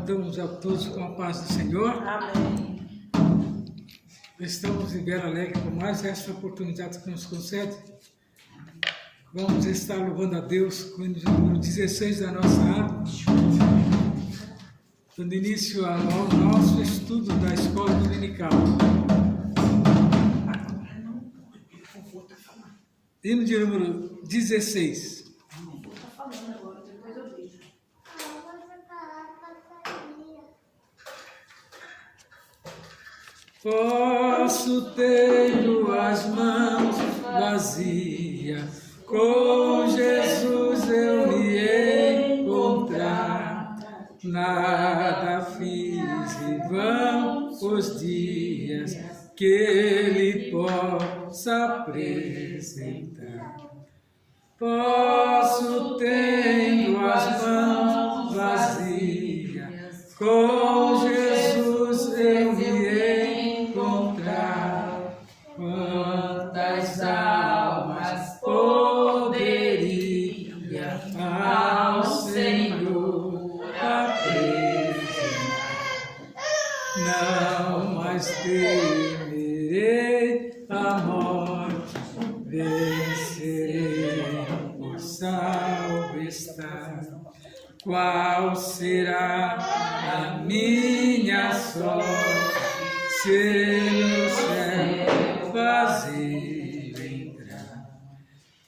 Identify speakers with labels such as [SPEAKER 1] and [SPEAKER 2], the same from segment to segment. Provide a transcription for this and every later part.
[SPEAKER 1] Cumprimentamos a todos com a paz do Senhor.
[SPEAKER 2] Amém.
[SPEAKER 1] Estamos em Vera Alegre por mais esta oportunidade que nos concede. Vamos estar louvando a Deus com o número 16 da nossa arte, dando início ao nosso estudo da escola dominical. Hino de número 16. Posso ter as mãos vazias, com Jesus eu me encontrar. Nada fiz em vão os dias que Ele possa apresentar. Posso ter as mãos vazias, com Jesus eu me encontrar. Quantas almas poderia ao Senhor apresentar? Não mais temerei a morte, vencerei, por salvo estar. Qual será a minha sorte, se no céu fazer entrar?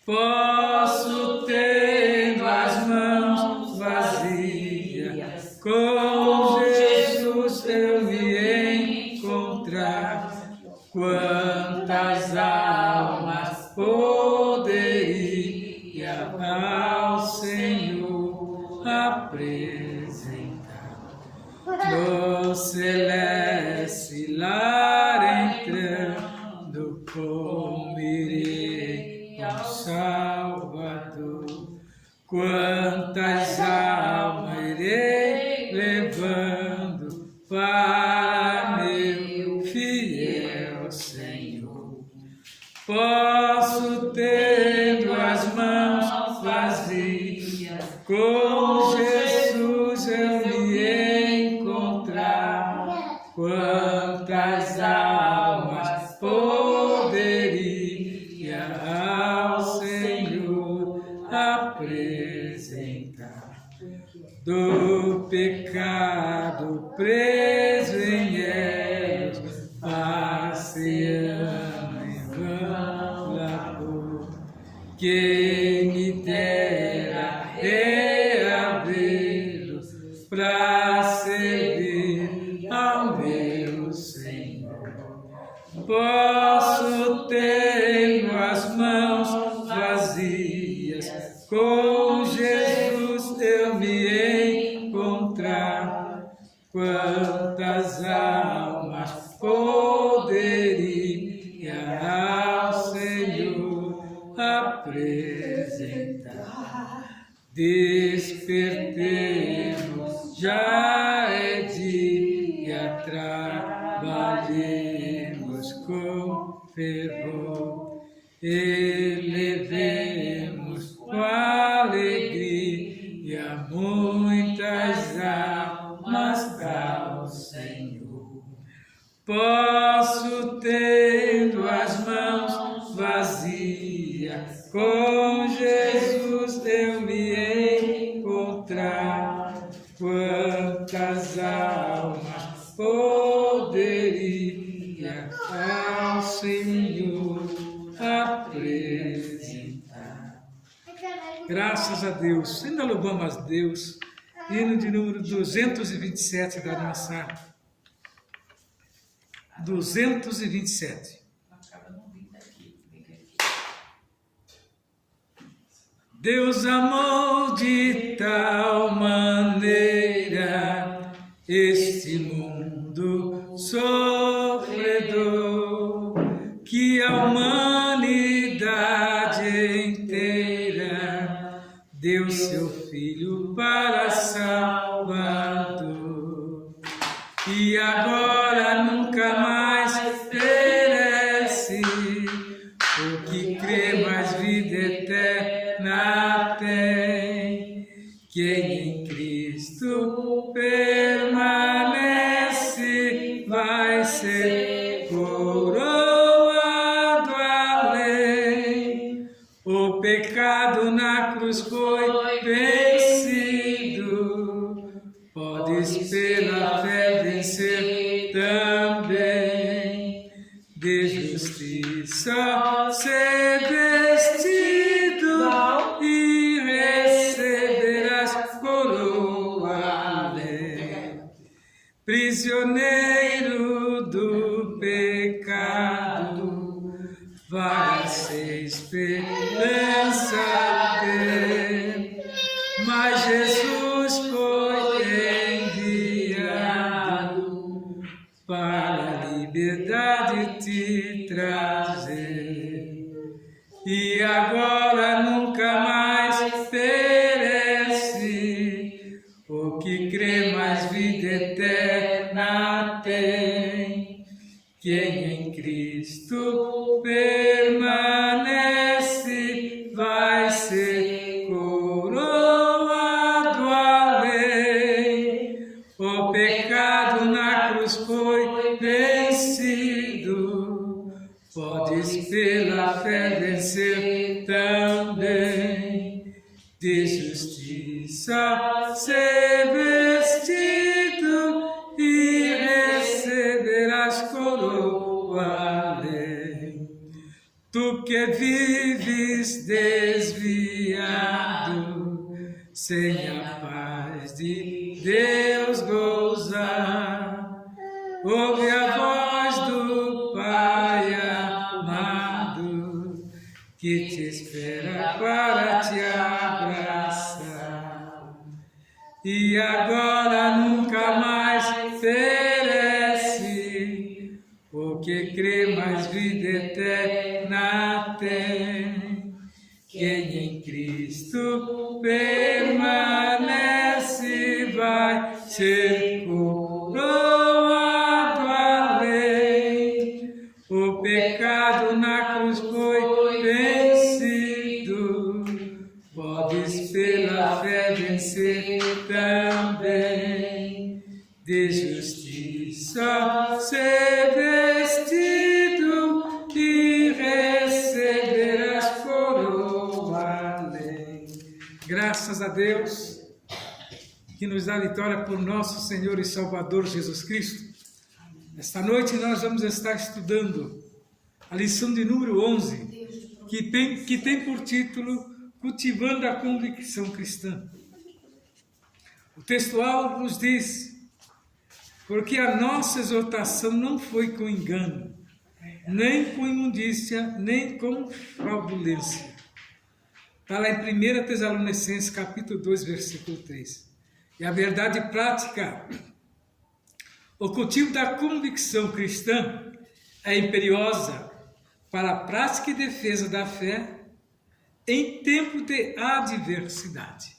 [SPEAKER 1] Posso ter as mãos vazias, com Jesus eu me encontrar. Quantas almas poderia ao Senhor apresentar? No celeste lar entrando, como irei ao Salvador? Quantas almas irei levando para meu fiel Senhor? Posso ter as mãos vazias, com Jesus eu me encontrar. Quantas almas poderia ao Senhor apresentar? Do pecado preso em erros, passeando em vão labor. Quem me dera reabri-los para servir ao meu Senhor. Posso ter as mãos vazias, com Jesus eu me encontrar. Quantas almas poderia ao Senhor apresentar? Despertemos, já é dia, trabalhemos com fervor, elevemos com alegria muitas almas ao Senhor. Posso ter as mãos vazias, com Jesus eu me encontrar. Quantas almas poderia ao Senhor apresentar? Graças a Deus, ainda louvamos a Deus. Hino de número 227 da nossa arte. 227. Deus amou de tal maneira este mundo sofredor, que a humanidade inteira deu seu Filho para Salvador. E agora nunca mais perece o que crê, mais vida eterna tem. Quem em Cristo permanece podes pela fé vencer também. De justiça ser vestido e receberás coroa alegre. Prisioneiro do pecado, vai ser esperança ter. Mas Jesus foi enviado para a liberdade te trazer. E agora nunca mais perece, o que crê mais vida eterna tem. Quem em Cristo permanece vai ser coroado além. O pecado na cruz foi vencido, podes pela fé vencer também. De justiça ser vestido e receberás coroa além. Tu que vives desviado, sem a paz de Deus gozar, ouve a voz do Pai amado, que te espera para te abraçar. E agora nunca mais perece, o que crê mais vida eterna tem. Quem em Cristo permanece vai ser coroado além. O pecado na cruz foi vencido, podes pela fé vencer também. De justiça ser vestido e receberás coroa além. Graças a Deus que nos dá vitória por nosso Senhor e Salvador Jesus Cristo. Esta noite nós vamos estar estudando a lição de número 11, que tem por título Cultivando a Convicção Cristã. O textual nos diz: porque a nossa exortação não foi com engano, nem com imundícia, nem com fraudulência. Está lá em 1 Tessalonicenses, capítulo 2, versículo 3. E a verdade prática, o cultivo da convicção cristã é imperiosa para a prática e defesa da fé em tempo de adversidade.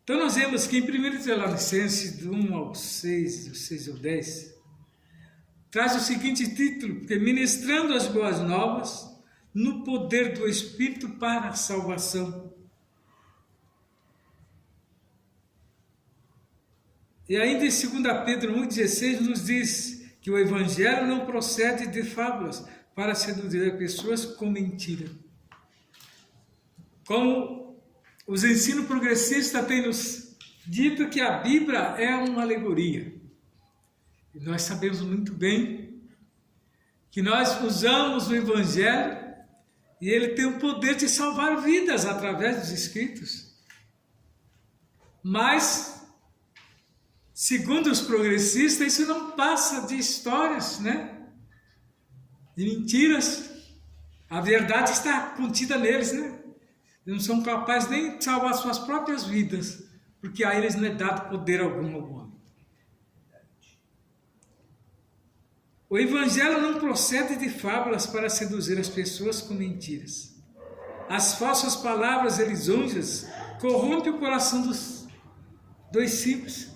[SPEAKER 1] Então nós vemos que em 1 Tessalonicenses, do 1 ao 6, do 6 ao 10, traz o seguinte título, porque ministrando as boas novas no poder do Espírito para a salvação. E ainda em 2 Pedro 1,16 nos diz que o Evangelho não procede de fábulas para seduzir as pessoas com mentira. Como os ensinos progressistas têm nos dito que a Bíblia é uma alegoria. E nós sabemos muito bem que nós usamos o Evangelho e ele tem o poder de salvar vidas através dos Escritos. Mas, segundo os progressistas, isso não passa de histórias, né? De mentiras. A verdade está contida neles, né? Eles não são capazes nem de salvar suas próprias vidas, porque a eles não é dado poder algum ao homem. O Evangelho não procede de fábulas para seduzir as pessoas com mentiras. As falsas palavras lisonjas corrompem o coração dos simples.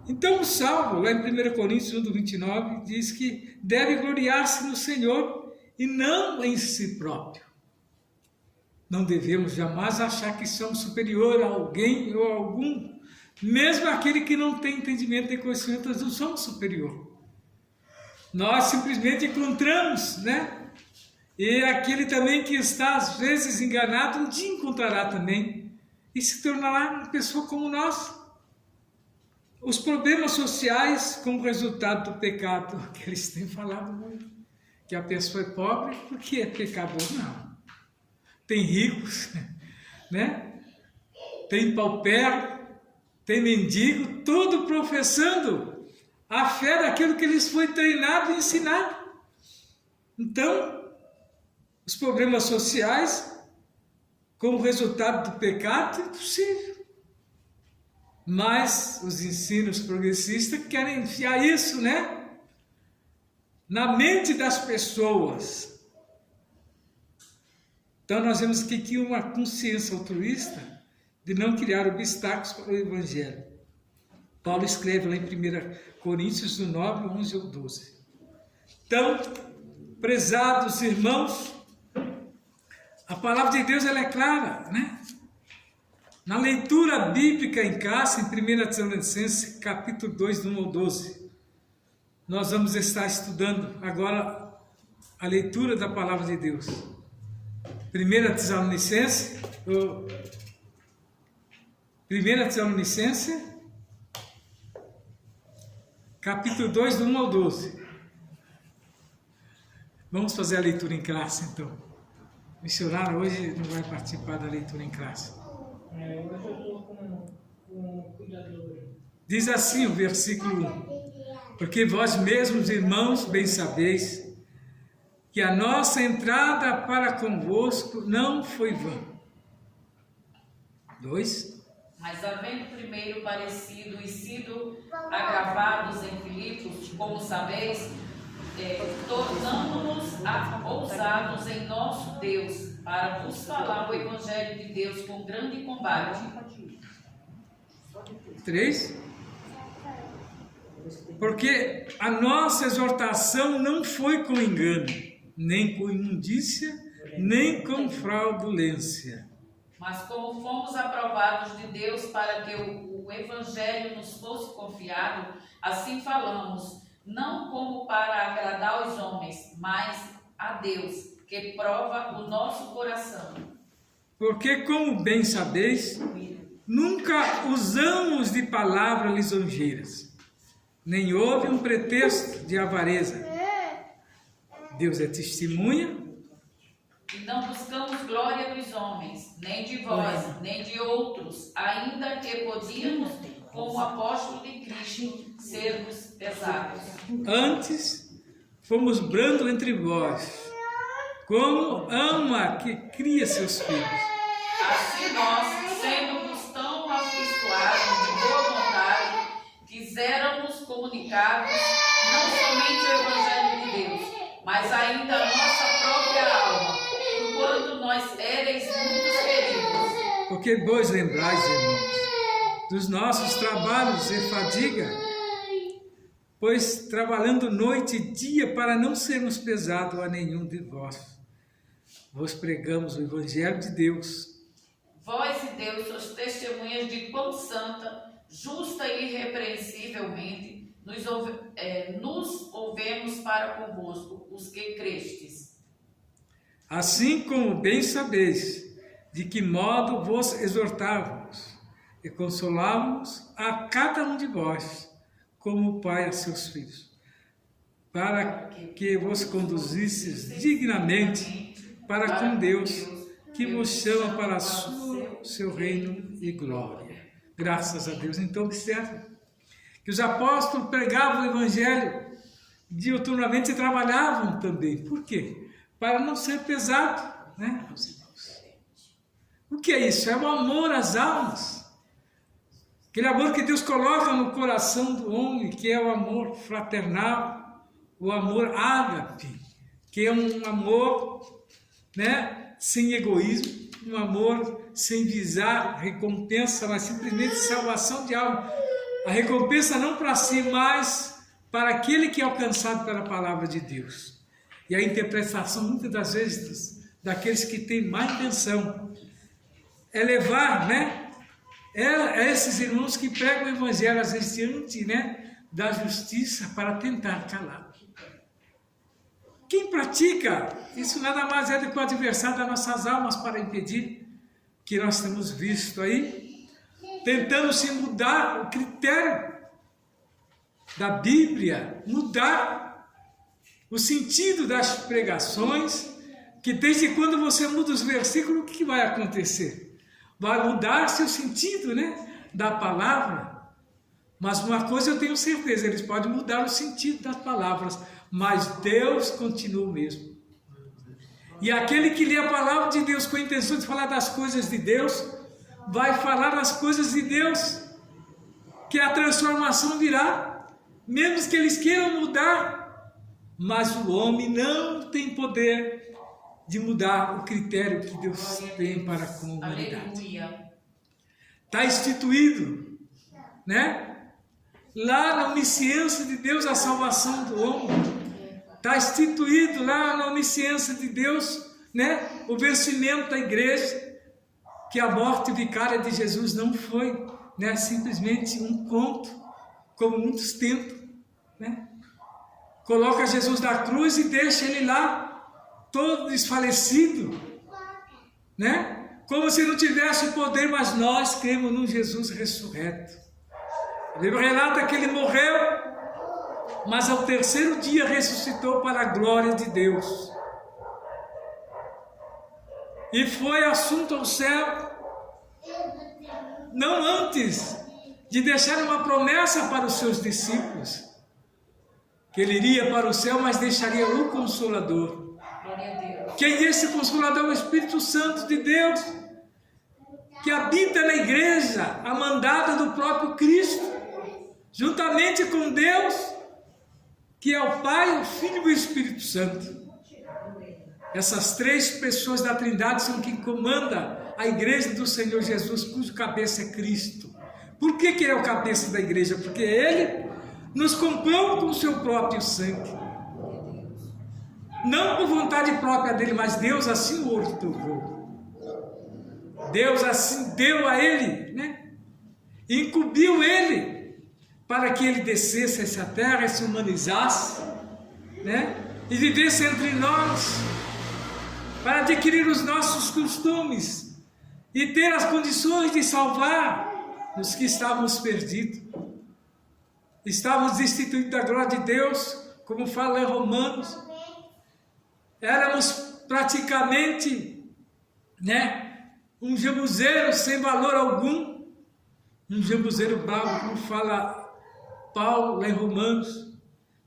[SPEAKER 1] Então o salvo, lá em 1 Coríntios 1:29, diz que deve gloriar-se no Senhor e não em si próprio. Não devemos jamais achar que somos superior a alguém ou a algum, mesmo aquele que não tem entendimento e conhecimento, nós não somos superior. Nós simplesmente encontramos, né, E aquele também que está às vezes enganado, um dia encontrará também e se tornará uma pessoa como nós. Os problemas sociais como resultado do pecado, que eles têm falado muito, que a pessoa é pobre porque é pecador, não. Tem ricos, né? Tem paupero, tem mendigo, tudo professando a fé daquilo que lhes foi treinado e ensinado. Então, os problemas sociais, como resultado do pecado, é impossível. Mas os ensinos progressistas querem enfiar isso, né? Na mente das pessoas. Então nós vemos aqui uma consciência altruísta de não criar obstáculos para o Evangelho. Paulo escreve lá em 1 Coríntios 9, 11 ou 12. Então, prezados irmãos, a palavra de Deus ela é clara, né? Na leitura bíblica em classe, em 1 Tessalonicenses, capítulo 2, do 1 ao 12, nós vamos estar estudando agora a leitura da palavra de Deus. 1 Tessalonicenses, capítulo 2, do 1 ao 12. Vamos fazer a leitura em classe, então. O missionário hoje não vai participar da leitura em classe.
[SPEAKER 2] Hoje eu estou com cuidador.
[SPEAKER 1] Diz assim o versículo 1: Porque vós mesmos, irmãos, bem sabeis que a nossa entrada para convosco não foi vã. 2.
[SPEAKER 3] Mas havendo primeiro parecido e sido agravados em Filipos, como sabeis, tornamo-nos ousados em nosso Deus, para vos falar o Evangelho de Deus com grande combate.
[SPEAKER 1] 3. Porque a nossa exortação não foi com engano, nem com imundícia, nem com fraudulência.
[SPEAKER 3] Mas como fomos aprovados de Deus para que o Evangelho nos fosse confiado, assim falamos, não como para agradar os homens, mas a Deus, que prova o nosso coração.
[SPEAKER 1] Porque, como bem sabeis, nunca usamos de palavras lisonjeiras, nem houve um pretexto de avareza. Deus é testemunha.
[SPEAKER 3] E não buscamos glória dos homens, nem de vós, nem de outros, ainda que podíamos, como apóstolo de Cristo, sermos pesados.
[SPEAKER 1] Antes, fomos brando entre vós, como ama que cria seus filhos.
[SPEAKER 3] Assim nós, sendo-nos tão afeiçoados de boa vontade, quiséramos comunicar-vos não somente o Evangelho de Deus, mas ainda a nossa própria alma, porquanto nós éreis muitos feridos.
[SPEAKER 1] Porque vos lembrais, irmãos, dos nossos trabalhos e fadiga, pois trabalhando noite e dia para não sermos pesados a nenhum de vós, vos pregamos o Evangelho de Deus.
[SPEAKER 3] Vós e Deus sois testemunhas de quão santa, justa e irrepreensivelmente nos ouvemos para convosco, os que crestes.
[SPEAKER 1] Assim como bem sabeis de que modo vos exortávamos e consolávamos a cada um de vós, como o Pai a seus filhos, para que vos conduzisses dignamente para com Deus, que vos chama para seu reino e glória. Graças a Deus. Então, observe que os apóstolos pregavam o Evangelho diuturnamente e trabalhavam também. Por quê? Para não ser pesado, né, meus irmãos? O que é isso? É o amor às almas. Aquele amor que Deus coloca no coração do homem, que é o amor fraternal, o amor ágape, que é um amor, né, sem egoísmo, um amor sem visar recompensa, mas simplesmente salvação de alma. A recompensa não para si, mas para aquele que é alcançado pela palavra de Deus. E a interpretação, muitas das vezes, daqueles que têm má intenção, é levar, né, esses irmãos que pregam o Evangelho, às vezes, diante, né, da justiça, para tentar calar. quem pratica, isso nada mais é do que o adversário das nossas almas para impedir que nós temos visto aí, tentando se mudar o critério da Bíblia, mudar o sentido das pregações, que desde quando você muda os versículos, o que vai acontecer? Vai mudar-se o sentido, né, da palavra. Mas uma coisa eu tenho certeza, eles podem mudar o sentido das palavras, mas Deus continua o mesmo. E aquele que lê a palavra de Deus com a intenção de falar das coisas de Deus, vai falar das coisas de Deus, que a transformação virá, mesmo que eles queiram mudar, mas o homem não tem poder de mudar o critério que Deus tem para com a humanidade. Está instituído, né? Lá na onisciência de Deus a salvação do homem. Está instituído lá na onisciência de Deus, né, o vencimento da igreja, que a morte vicária de Jesus não foi, né, simplesmente um conto, como muitos tentam, né? Coloca Jesus na cruz e deixa ele lá, todo desfalecido, né? Como se não tivesse poder, mas nós cremos num Jesus ressurreto. O livro relata que ele morreu, mas ao terceiro dia ressuscitou para a glória de Deus. E foi assunto ao céu, não antes de deixar uma promessa para os seus discípulos, que ele iria para o céu, mas deixaria o Consolador. Quem é esse Consolador? O Espírito Santo de Deus, que habita na igreja, a mandada do próprio Cristo, juntamente com Deus, que é o Pai, o Filho e o Espírito Santo. Essas três pessoas da Trindade são quem comanda a igreja do Senhor Jesus, cujo cabeça é Cristo. Por que ele é o cabeça da igreja? Porque ele nos comprou com o seu próprio sangue. Não por vontade própria dele, mas Deus assim o ordenou. Deus assim deu a ele, né? Incumbiu ele para que ele descesse a essa terra e se humanizasse, né? E vivesse entre nós, para adquirir os nossos costumes e ter as condições de salvar os que estávamos perdidos. Estávamos destituídos da glória de Deus, como fala em Romanos. Éramos praticamente, né, um jambuzeiro sem valor algum, um jambuzeiro bravo, como fala Paulo lá em Romanos.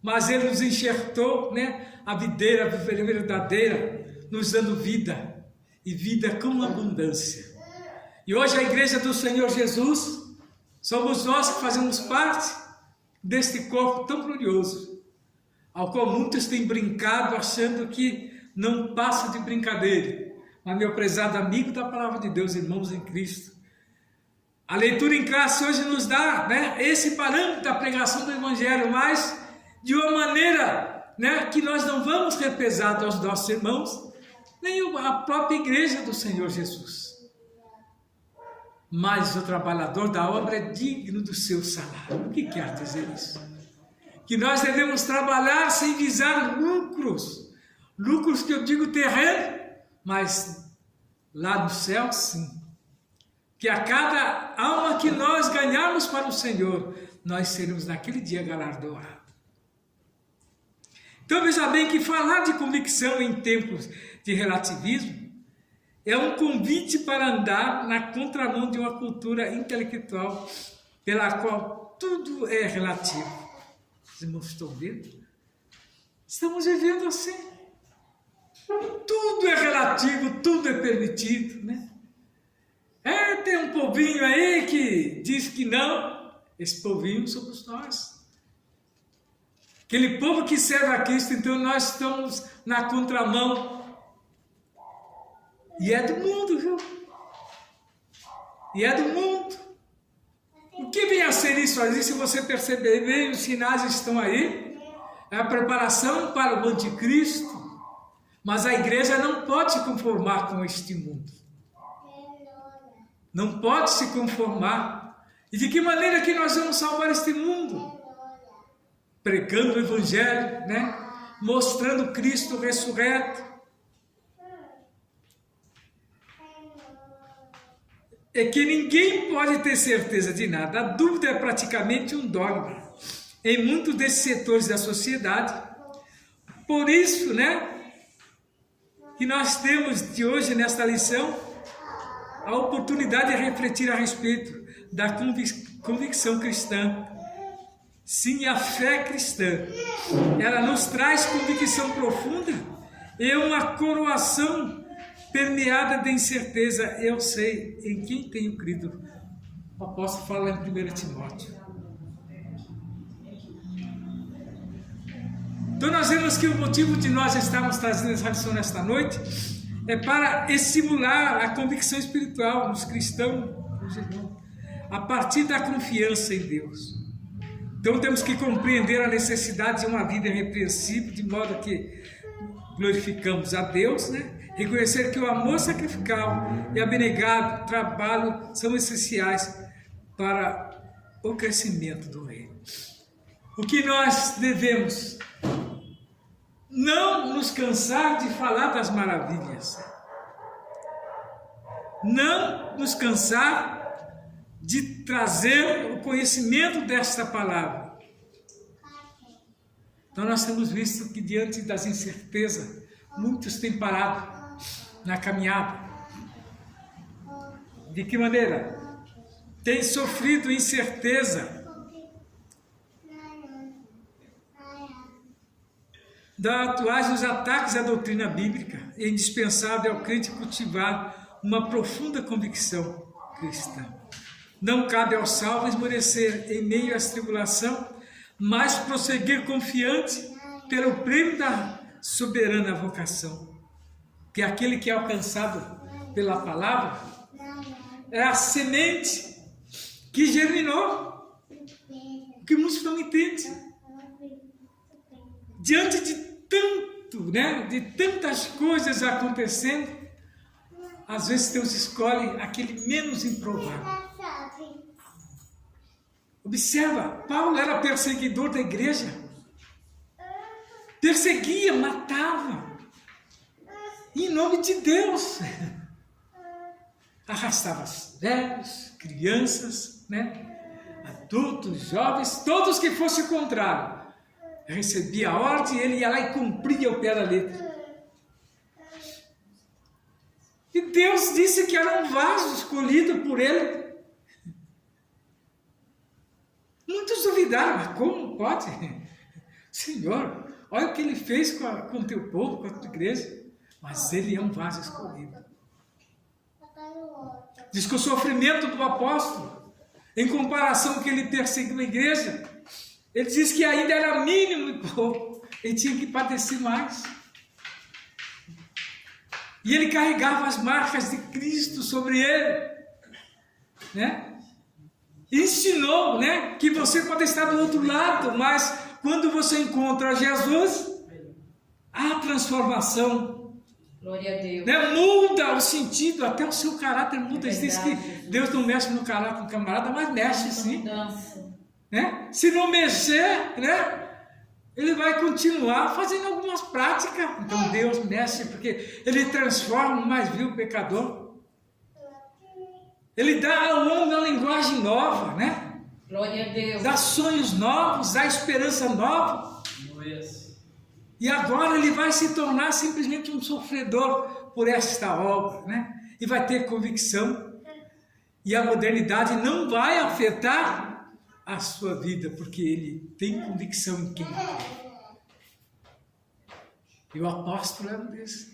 [SPEAKER 1] Mas ele nos enxertou, né, a videira verdadeira, nos dando vida, e vida com abundância. E hoje a igreja do Senhor Jesus, somos nós que fazemos parte deste corpo tão glorioso, ao qual muitos têm brincado, achando que não passa de brincadeira. Mas, meu prezado amigo da palavra de Deus, irmãos em Cristo, a leitura em classe hoje nos dá, né, esse parâmetro da pregação do Evangelho, mas de uma maneira, né, que nós não vamos repesar aos nossos irmãos, nem a própria igreja do Senhor Jesus. Mas o trabalhador da obra é digno do seu salário. O que quer dizer isso? Que nós devemos trabalhar sem visar lucros. Lucros que eu digo terreno, mas lá no céu sim. Que a cada alma que nós ganharmos para o Senhor, nós seremos naquele dia galardoados. Então veja bem que falar de convicção em tempos de relativismo é um convite para andar na contramão de uma cultura intelectual pela qual tudo é relativo. Os irmãos estão vendo? Estamos vivendo assim. Tudo é relativo, tudo é permitido, né? Tem um povinho aí que diz que não. Esse povinho somos nós. Aquele povo que serve a Cristo, então nós estamos na contramão. E é do mundo, viu? E é do mundo. O que vem a ser isso aí? Se você perceber bem, os sinais estão aí. É a preparação para o anticristo. Mas a igreja não pode se conformar com este mundo. Não pode se conformar. E de que maneira que nós vamos salvar este mundo? Pregando o Evangelho, né? mostrando Cristo ressurreto. É que ninguém pode ter certeza de nada. A dúvida é praticamente um dogma em muitos desses setores da sociedade. Por isso, que nós temos de hoje nesta lição a oportunidade de refletir a respeito da convicção cristã. Sim, a fé cristã, ela nos traz convicção profunda e uma coroação permeada de incerteza. Eu sei em quem tenho crido. O apóstolo fala em 1 Timóteo. Então nós vemos que o motivo de nós estarmos trazendo essa lição nesta noite é para estimular a convicção espiritual nos cristãos, nos irmãos, a partir da confiança em Deus. Então temos que compreender a necessidade de uma vida irrepreensível, de modo que glorificamos a Deus, reconhecer que o amor sacrificial e abnegado trabalho são essenciais para o crescimento do reino. O que nós devemos não nos cansar de falar das maravilhas, não nos cansar de trazer o conhecimento desta palavra. Então nós temos visto que diante das incertezas, muitos têm parado na caminhada. De que maneira? Têm sofrido incerteza da atuais dos ataques à doutrina bíblica. É indispensável ao crente cultivar uma profunda convicção cristã. Não cabe ao salvo esmorecer em meio às tribulação, mas prosseguir confiante pelo prêmio da soberana vocação, que é aquele que é alcançado pela palavra, é a semente que germinou, que muitos não entendem. Diante de tanto, de tantas coisas acontecendo, às vezes Deus escolhe aquele menos improvável. Observa, Paulo era perseguidor da igreja, perseguia, matava, em nome de Deus, arrastava velhos, crianças, adultos, jovens, todos que fossem contrários, recebia a ordem, ele ia lá e cumpria o pé da letra. E Deus disse que era um vaso escolhido por ele. Muitos duvidaram, mas como pode? Senhor, olha o que ele fez com o teu povo, com a tua igreja. Mas ele é um vaso escolhido. Diz que o sofrimento do apóstolo, em comparação com que ele perseguiu a igreja, ele diz que ainda era mínimo e pouco. Ele tinha que padecer mais. E ele carregava as marcas de Cristo sobre ele. Ensinou, que você pode estar do outro lado, mas quando você encontra Jesus, há transformação.
[SPEAKER 3] Glória a Deus.
[SPEAKER 1] Muda o sentido, até o seu caráter muda. Ele diz que Deus não mexe no caráter do camarada, mas mexe sim. Se não mexer, ele vai continuar fazendo algumas práticas. Então Deus mexe porque ele transforma o mais vil pecador. Ele dá ao homem uma linguagem nova,
[SPEAKER 3] Glória a Deus.
[SPEAKER 1] Dá sonhos novos, dá esperança nova. E agora ele vai se tornar simplesmente um sofredor por esta obra, E vai ter convicção. E a modernidade não vai afetar a sua vida, porque ele tem convicção em quem é. E o apóstolo é um desses.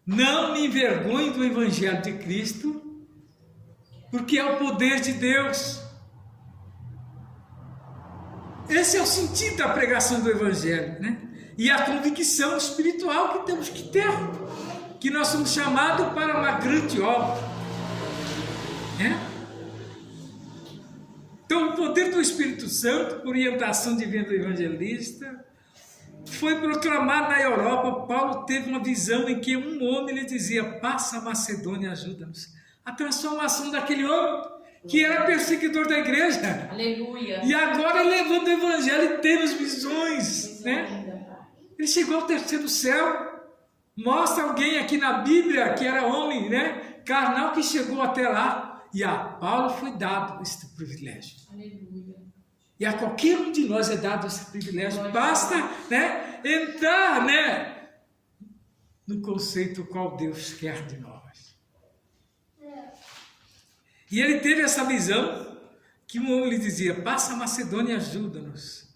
[SPEAKER 1] Não me envergonhe do Evangelho de Cristo, porque é o poder de Deus. Esse é o sentido da pregação do Evangelho, E a convicção espiritual que temos que ter, que nós somos chamados para uma grande obra, Então o poder do Espírito Santo, por orientação divina do evangelista, foi proclamado na Europa. Paulo teve uma visão em que um homem lhe dizia: passa a Macedônia, ajuda-nos. A transformação daquele homem que era perseguidor da igreja.
[SPEAKER 3] Aleluia.
[SPEAKER 1] E agora levando o evangelho e tendo as visões, né? Ele chegou ao terceiro céu. Mostra alguém aqui na Bíblia que era homem, né? Carnal, que chegou até lá. E a Paulo foi dado este privilégio.
[SPEAKER 3] Aleluia.
[SPEAKER 1] E a qualquer um de nós é dado esse privilégio. Basta, né, entrar, né, no conceito qual Deus quer de nós. E ele teve essa visão que um homem lhe dizia: passa a Macedônia e ajuda-nos.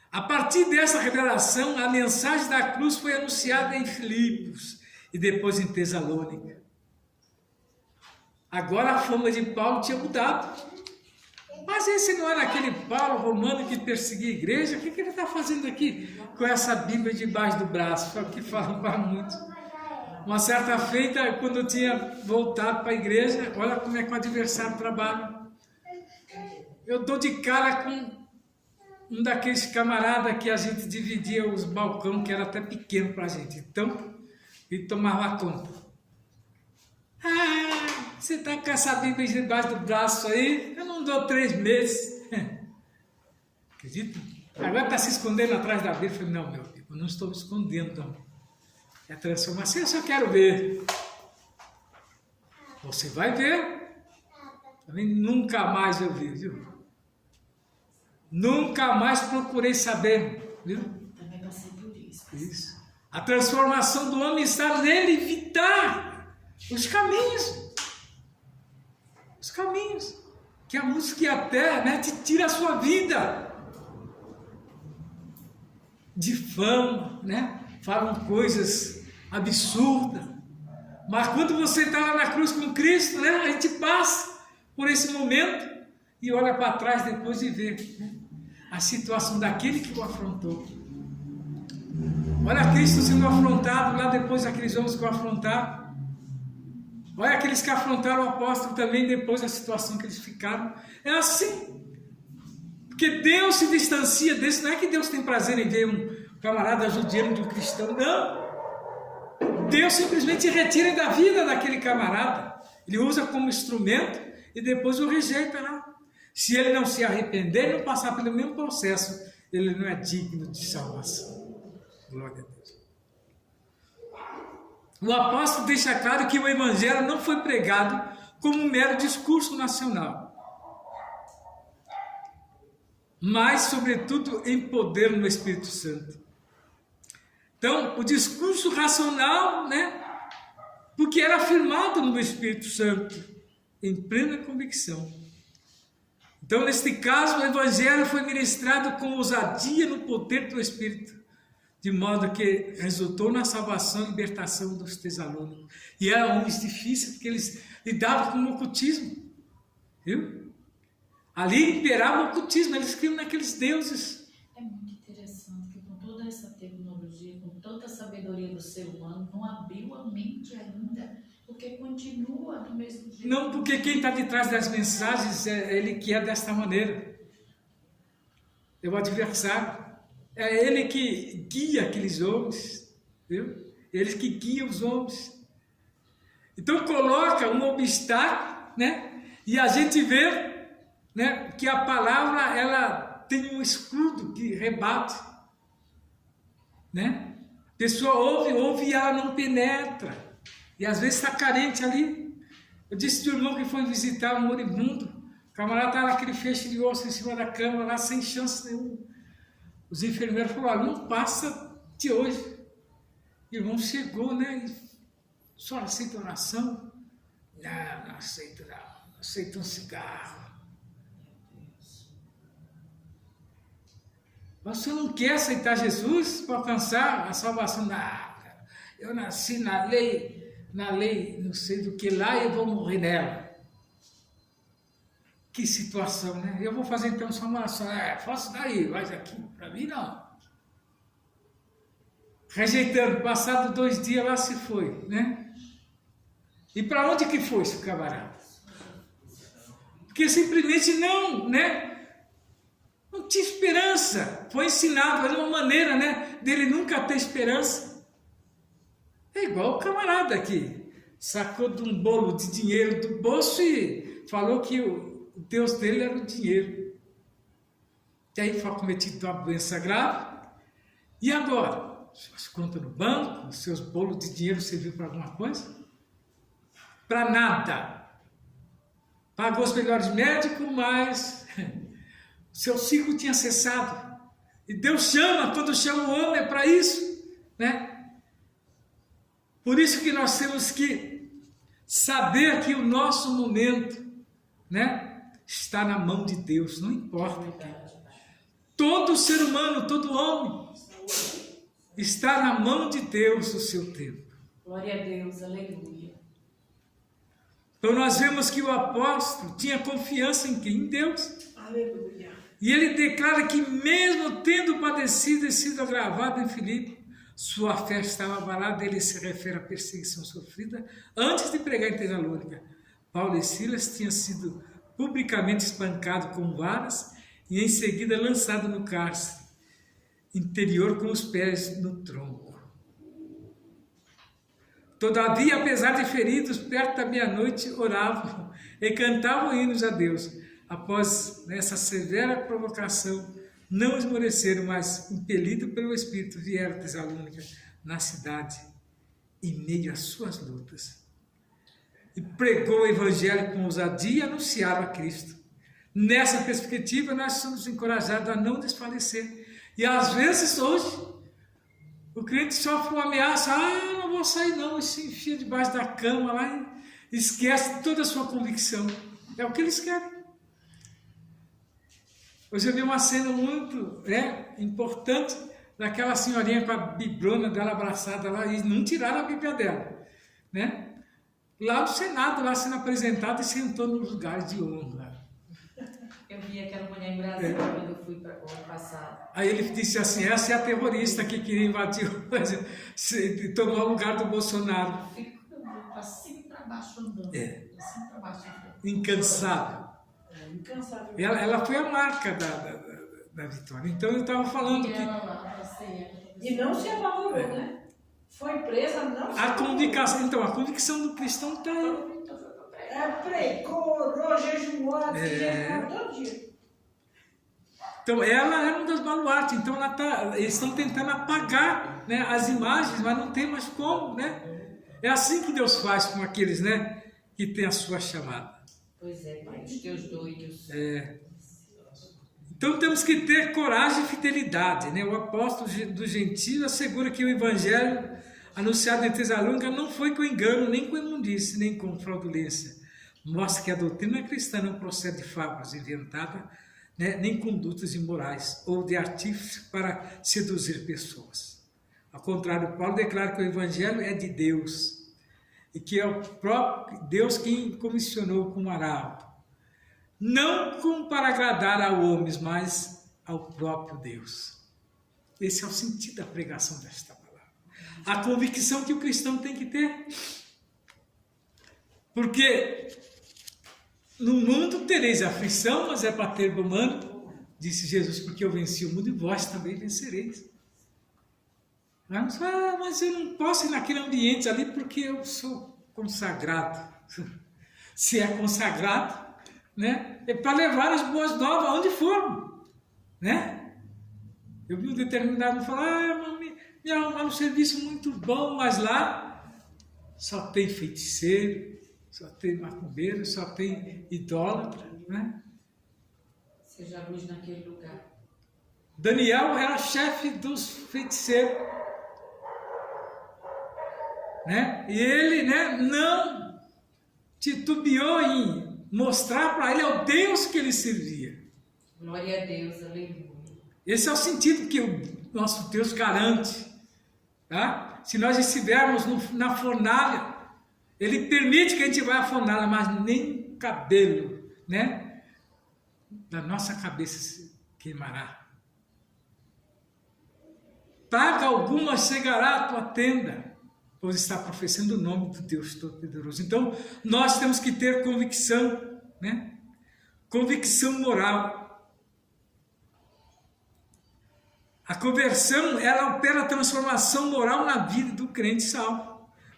[SPEAKER 1] A partir dessa revelação, a mensagem da cruz foi anunciada em Filipos e depois em Tesalônica. Agora a fama de Paulo tinha mudado. Mas esse não era aquele Paulo romano que perseguia a igreja? O que ele está fazendo aqui com essa Bíblia debaixo do braço? Foi o que fala muito. Uma certa feita, quando eu tinha voltado para a igreja, olha como é que o adversário trabalha. Eu dou de cara com um daqueles camaradas que a gente dividia os balcões, que era até pequeno para a gente. Então, ele tomava conta. Ah, você está com essa Bíblia debaixo do braço aí? Eu não dou 3 meses. Acredita? Agora está se escondendo atrás da Bíblia. Eu falei: não, meu amigo, eu não estou me escondendo, não. É transformação, eu só quero ver. Você vai ver. Também nunca mais eu vi, viu? Nunca mais procurei saber, viu?
[SPEAKER 3] Também passei por isso.
[SPEAKER 1] Isso. A transformação do homem está nele evitar os caminhos. Os caminhos. Que a música e a terra, né, te tira a sua vida. Difama, né? Falam coisas absurdas. Mas quando você está lá na cruz com Cristo, né, a gente passa por esse momento e olha para trás depois e vê, né, a situação daquele que o afrontou. Olha Cristo sendo afrontado lá depois daqueles homens que o afrontaram. Olha aqueles que afrontaram o apóstolo também depois da situação que eles ficaram. É assim. Porque Deus se distancia desse. Não é que Deus tem prazer em ver um camarada judiando de um cristão. Não. Deus simplesmente retira da vida daquele camarada. Ele usa como instrumento e depois o rejeita lá. Se ele não se arrepender, não passar pelo mesmo processo, ele não é digno de salvação. Glória a Deus. O apóstolo deixa claro que o evangelho não foi pregado como um mero discurso nacional, mas, sobretudo, em poder no Espírito Santo. Então, o discurso racional, né, porque era afirmado no Espírito Santo, em plena convicção. Então, neste caso, o evangelho foi ministrado com ousadia no poder do Espírito, de modo que resultou na salvação e libertação dos tesalônicos. E eram homens difíceis, porque eles lidavam com o ocultismo. Viu? Ali imperava o ocultismo, eles criam naqueles deuses.
[SPEAKER 3] É muito interessante que com toda essa tecnologia, com tanta sabedoria do ser humano, não abriu a mente ainda, porque continua do mesmo jeito.
[SPEAKER 1] Não, porque quem está de trás das mensagens é ele que é desta maneira. É o adversário. É ele que guia aqueles homens, viu? Ele que guia os homens. Então coloca um obstáculo, né? E a gente vê, né, que a palavra ela tem um escudo que rebate, né? A pessoa ouve e ela não penetra. E às vezes está carente ali. Eu disse de um irmão que foi visitar um moribundo. O camarada estava naquele feixe de osso em cima da cama, lá sem chance nenhuma. Os enfermeiros falaram: não passa de hoje. O irmão chegou, né? E só aceita oração? Não aceito não. Não aceito um cigarro. Mas você não quer aceitar Jesus para alcançar a salvação? Não, eu nasci na lei, não sei do que lá, e eu vou morrer nela. Que situação, né? Eu vou fazer então só uma oração. Faço daí, mas aqui, para mim não. Rejeitando, passado 2 dias lá se foi, né? E para onde que foi esse camarada? Porque simplesmente não, né? Não tinha esperança. Foi ensinado, era uma maneira, né, dele nunca ter esperança. É igual o camarada que sacou de um bolo de dinheiro do bolso e falou que o Deus dele era o dinheiro. E aí foi cometido uma doença grave. E agora? Suas contas no banco, os seus bolos de dinheiro serviu para alguma coisa? Para nada. Pagou os melhores médicos, mas seu ciclo tinha cessado. E Deus chama, quando chama o homem é para isso, né? Por isso que nós temos que saber que o nosso momento, né, está na mão de Deus, não importa o que. Todo ser humano, todo homem, está na mão de Deus o seu tempo.
[SPEAKER 3] Glória a Deus, aleluia.
[SPEAKER 1] Então nós vemos que o apóstolo tinha confiança em quem? Em Deus.
[SPEAKER 2] Aleluia.
[SPEAKER 1] E ele declara que mesmo tendo padecido e sido agravado em Filipe, sua fé estava abalada. Ele se refere à perseguição sofrida antes de pregar em Tessalônica. Paulo e Silas tinham sido publicamente espancados com varas e em seguida lançados no cárcere interior com os pés no tronco. Todavia, apesar de feridos, perto da meia-noite oravam e cantavam hinos a Deus. Após essa severa provocação, não esmoreceram, mas, impelidos pelo Espírito, vieram a Tessalônica, na cidade, em meio às suas lutas. E pregou o Evangelho com ousadia e anunciaram a Cristo. Nessa perspectiva, nós somos encorajados a não desfalecer. E às vezes, hoje, o crente sofre uma ameaça, não vou sair não, e se enfia debaixo da cama lá e esquece toda a sua convicção. É o que eles querem. Hoje eu vi uma cena muito importante daquela senhorinha com a biblona dela abraçada lá e não tiraram a Bíblia dela, né? Lá no Senado, lá sendo apresentada e sentou nos lugares de honra.
[SPEAKER 3] Eu vi aquela mulher em Brasília quando eu fui para o ano passado.
[SPEAKER 1] Aí ele disse assim, essa é a terrorista que queria invadir, tomar o lugar do Bolsonaro.
[SPEAKER 3] Ficou assim para baixo andando. Assim para baixo andando.
[SPEAKER 1] Incansável.
[SPEAKER 2] Incansável.
[SPEAKER 1] Ela foi a marca da vitória. Então eu estava falando que
[SPEAKER 2] E não se apavorou, né? Foi presa, não se
[SPEAKER 1] a convicção do cristão está aí.
[SPEAKER 2] Pregou, orou, jejuou, todo dia.
[SPEAKER 1] Então ela é uma das baluartes. Então eles estão tentando apagar, né, as imagens, mas não tem mais como, né? É assim que Deus faz com aqueles, né, que tem a sua chamada.
[SPEAKER 3] Pois é, pai, os teus doidos.
[SPEAKER 1] Então temos que ter coragem e fidelidade, né? O apóstolo dos gentios assegura que o evangelho anunciado em Tessalônica não foi com engano, nem com imundície, nem com fraudulência. Mostra que a doutrina cristã não procede de fábulas inventadas, né? Nem condutas imorais ou de artifício para seduzir pessoas. Ao contrário, Paulo declara que o evangelho é de Deus e que é o próprio Deus quem comissionou como arauto. Não como para agradar a homens, mas ao próprio Deus. Esse é o sentido da pregação desta palavra. A convicção que o cristão tem que ter. Porque no mundo tereis aflição, mas é para ter bom ânimo, disse Jesus, porque eu venci o mundo e vós também vencereis. Mas eu não posso ir naquele ambiente ali porque eu sou consagrado. Se é consagrado, né, é para levar as boas novas aonde for, né? Eu vi um determinado falar, me arrumaram um serviço muito bom, mas lá só tem feiticeiro, só tem macumbeiro, só tem idólatra, né?
[SPEAKER 3] Seja luz naquele lugar.
[SPEAKER 1] Daniel era chefe dos feiticeiros, né? E ele, né, não titubeou em mostrar para ele o Deus que ele servia.
[SPEAKER 3] Glória a Deus, aleluia.
[SPEAKER 1] Esse é o sentido que o nosso Deus garante. Tá? Se nós estivermos na fornalha, Ele permite que a gente vá à fornalha, mas nem cabelo, né, da nossa cabeça se queimará. Praga alguma chegará à tua tenda, pois está professando o nome do Deus Todo-Poderoso. Então, nós temos que ter convicção, né? Convicção moral. A conversão, ela opera a transformação moral na vida do crente salvo.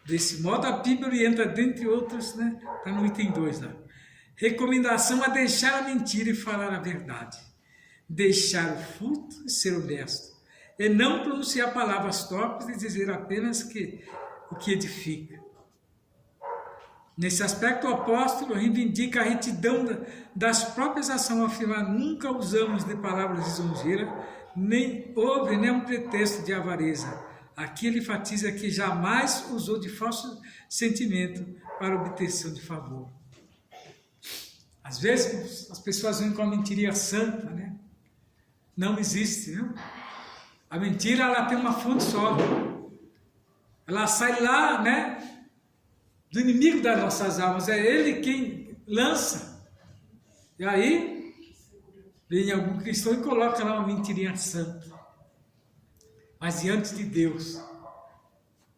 [SPEAKER 1] Desse modo, a Bíblia orienta, dentre outros, né? Está no item 2 lá. recomendação a deixar a mentira e falar a verdade, deixar o furto e ser honesto, e não pronunciar palavras torpes e dizer apenas o que edifica. Nesse aspecto, o apóstolo reivindica a retidão das próprias ações, ao afirmar: nunca usamos de palavras lisonjeiras, nem houve nenhum pretexto de avareza. Aqui ele enfatiza que jamais usou de falso sentimento para obtenção de favor. Às vezes as pessoas vêm com a mentiria santa, né? Não existe, viu? A mentira, ela tem uma fonte só. Ela sai lá, né, do inimigo das nossas almas. É ele quem lança. E aí vem algum cristão e coloca lá uma mentirinha santa. Mas diante de Deus,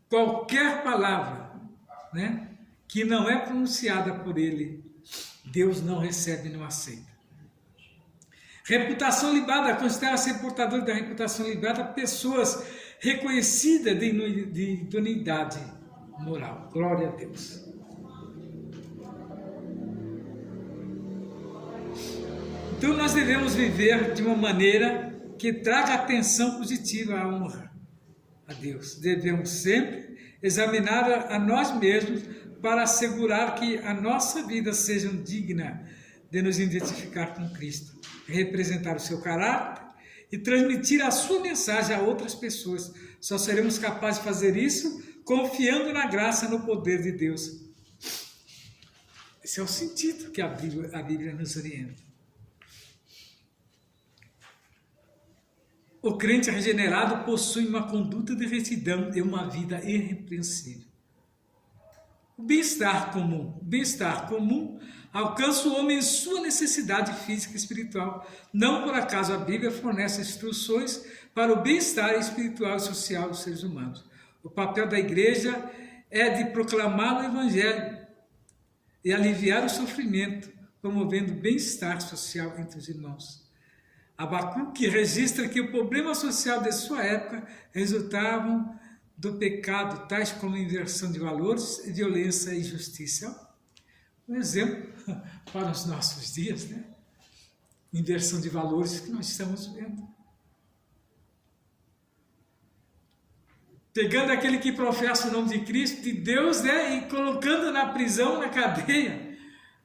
[SPEAKER 1] qualquer palavra, né, que não é pronunciada por ele, Deus não recebe e não aceita. Reputação libada, considera-se portador da reputação libada pessoas reconhecidas de idoneidade moral. Glória a Deus. Então nós devemos viver de uma maneira que traga atenção positiva à honra a Deus. Devemos sempre examinar a nós mesmos para assegurar que a nossa vida seja digna de nos identificar com Cristo, representar o seu caráter e transmitir a sua mensagem a outras pessoas. Só seremos capazes de fazer isso confiando na graça e no poder de Deus. Esse é o sentido que a Bíblia nos orienta. O crente regenerado possui uma conduta de retidão e uma vida irrepreensível. O bem-estar comum alcança o homem em sua necessidade física e espiritual. Não por acaso a Bíblia fornece instruções para o bem-estar espiritual e social dos seres humanos. O papel da igreja é de proclamar o Evangelho e aliviar o sofrimento, promovendo o bem-estar social entre os irmãos. Abacuque registra que o problema social de sua época resultavam do pecado, tais como inversão de valores, violência e injustiça. Um exemplo para os nossos dias, né? Inversão de valores que nós estamos vendo. Pegando aquele que professa o nome de Cristo, de Deus, né? E colocando na prisão, na cadeia.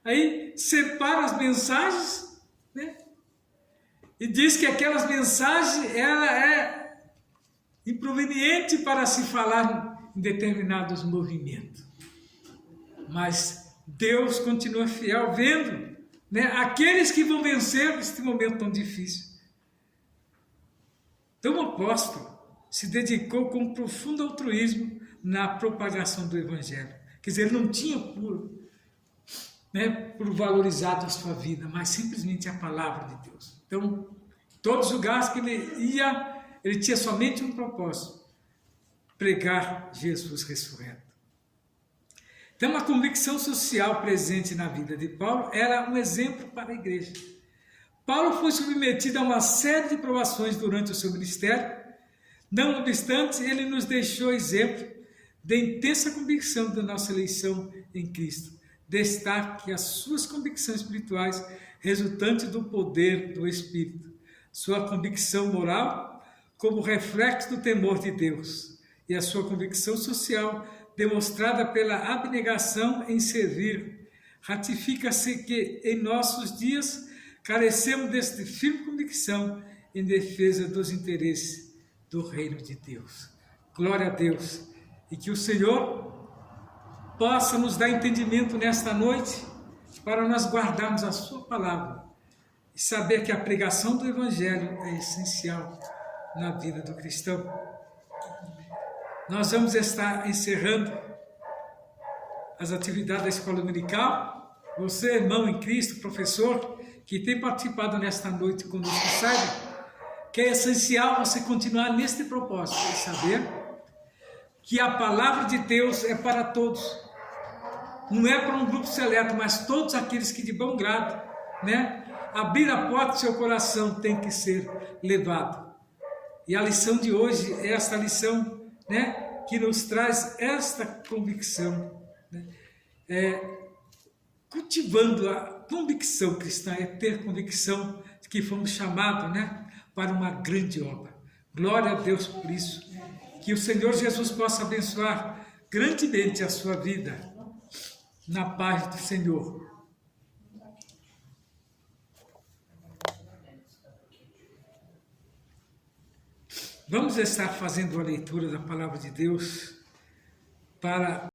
[SPEAKER 1] Aí separa as mensagens, né? E diz que aquelas mensagens, ela é improveniente para se falar em determinados movimentos. Mas Deus continua fiel, vendo, né, aqueles que vão vencer este momento tão difícil. Então o apóstolo se dedicou com profundo altruísmo na propagação do Evangelho. Quer dizer, ele não tinha por valorizado a sua vida, mas simplesmente a palavra de Deus. Então, todos os lugares que ele ia, ele tinha somente um propósito: pregar Jesus ressurreto. Então, a convicção social presente na vida de Paulo era um exemplo para a igreja. Paulo foi submetido a uma série de provações durante o seu ministério. Não obstante, ele nos deixou exemplo de intensa convicção da nossa eleição em Cristo. Destaque as suas convicções espirituais resultantes do poder do Espírito. Sua convicção moral como reflexo do temor de Deus. E a sua convicção social demonstrada pela abnegação em servir. Ratifica-se que em nossos dias carecemos desta firme convicção em defesa dos interesses do reino de Deus. Glória a Deus. E que o Senhor possa nos dar entendimento nesta noite para nós guardarmos a sua palavra e saber que a pregação do Evangelho é essencial na vida do cristão. Nós vamos estar encerrando as atividades da escola dominical. Você, irmão em Cristo, professor, que tem participado nesta noite conosco, saiba que é essencial você continuar neste propósito e saber que a palavra de Deus é para todos. Não é para um grupo seleto, mas todos aqueles que de bom grado, né, abrir a porta do seu coração tem que ser levado. E a lição de hoje é esta lição, né, que nos traz esta convicção, né? cultivando a convicção cristã, é ter convicção de que fomos chamados, né, para uma grande obra. Glória a Deus por isso. Que o Senhor Jesus possa abençoar grandemente a sua vida, na paz do Senhor. Vamos estar fazendo a leitura da palavra de Deus para